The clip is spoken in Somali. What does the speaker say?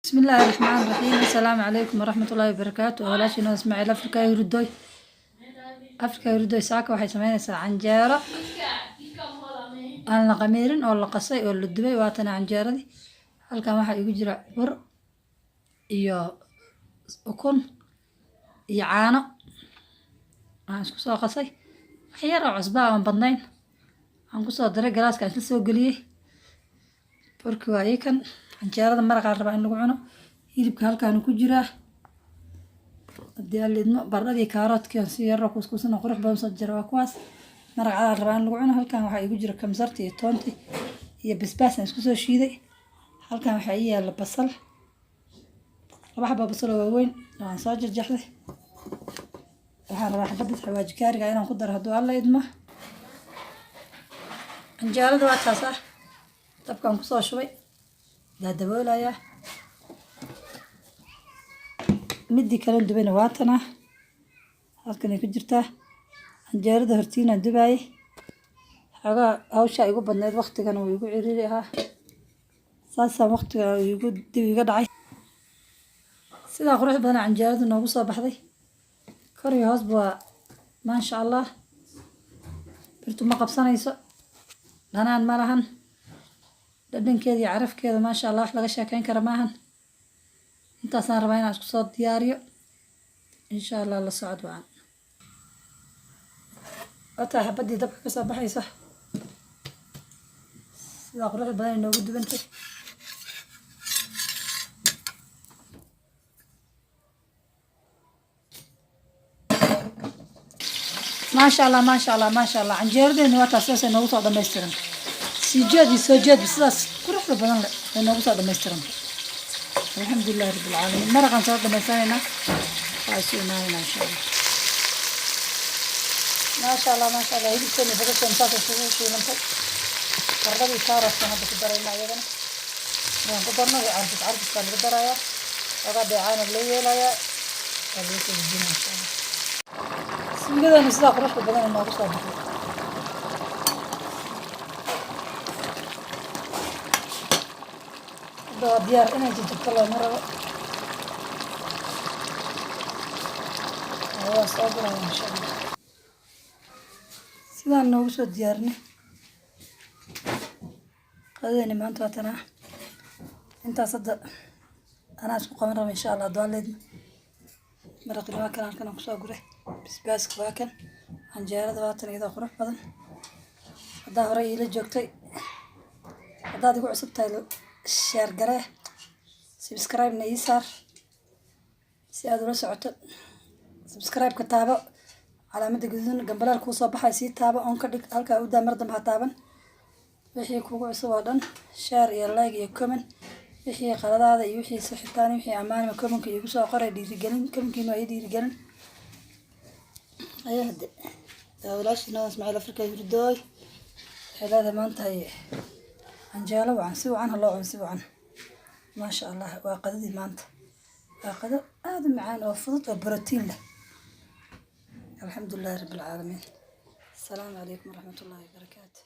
بسم الله الرحمن الرحيم. السلام عليكم ورحمة الله وبركاته. walaashina Ismaaciil Afrika yurdoy saaka waxay sameynaysaa canjeero aan la qamiirin oo la qasay oo la dubay. waatan canjeeradii halkan waxaa igu jira bur iyo ukun iyo caano aan isku soo qasay wax yar oo cusbo aan badnayn aan ku soo daray galaaska aan soo galiyay. burki waa kan canjeerada maraqa la rabaa in lagu cuno. hilibka halkaan ku jira hadii aan lidno baradhadii kaaroodkii aan si yar oo kuskuusan qurux badan soo jira waa kuwaas maraqa la rabaa in lagu cuno. halkaan waxaa igu jira kamsarti iyo toonti iyo basbaas aan isku soo shiiday. halkaan waxaa ii yaala basal laba xabo basal oo waaweyn oo aan soo jarjaxday. waxaan rabaa xabad xawaaji kaariga inaan ku daro hadduu alla idmo. canjeerada waa taas dabkaan kusoo shubay daboolaya. midii kale dubayna waa tan halkan ay ku jirtaa. canjeerada hortiina dubayay xagaa hawsha igu badneed waqtigan uu igu ciriiri ahaa saasaan waqtiga igu dib iga dhacay. sidaa qurux badan canjeeradu noogu soo baxday kor iyo hoosba waa maasha allah. birtu ma qabsanayso dhanaan ma lahan dhadhankeeda iyo carafkeeda maasha allah wax laga sheekeyn kara maahan. intaasaan rabaa inaan isku soo diyaariyo insha allah la socod wacan. wataa xabadii dabka ka soo baxaysa sidaa qurux badan ay noogu dubantay. maasha allah maasha allah maasha allah canjeeradeena waa taas sidaasay noogu soo dhammaystiran. sii jeed sidaas quruxda badan leh ay noogu soo dhammaystiran. الحمد لله رب العالمين. مرقا صوت مساينا واسينا ما شاء الله ما شاء الله ما شاء الله. هيدي كل بدك تنسى شيء لمسك قربي صارت انا بقدر ما يدنا انا قدرنا عارف تعرف كان قدرايا وقعد يعاني الليل يا اللي تجي ما شاء الله. سيده نسدا قرش بدنا ما قصه ديار أنا جيت كلا مرة صابر إن شاء الله. سيدا نوصل ديارنا هذا ما أنت واتنا أنت صدق أنا أسوق مرة إن شاء الله دوالد مرة قلنا كان أقصى بس كواكن عنجارة دواتنا إذا خرج بدن هذا هري لجوكتي هذا دقوا عصبتي شير قريه سبسكرايب نيسار سيادة ولا سعوت سبسكرايب كتابة على مدة جذون جنبلا الكوسة بحي سي تابة أنكر هلك أودا مردم هتابن وحي كوكو سوادن شير يا لايك يا كومن وحي قلاد هذا يوحي صحي تاني وحي عمان وكومن كي يقصوا قرية دي رجالين كم كينو أي دي رجالين أيه هاد ولاش ناس مع الأفريقيا يردوي هذا ما انتهي canjeelo waan si wacan loo cun si wacan maasha allah. waa qadadii maanta waa qado aad u macaan oo fudud oo borotiin leh. alxamdulillahi rabbil caalamiin. assalaamu calaykum waraxmatullaahi wabarakaatu.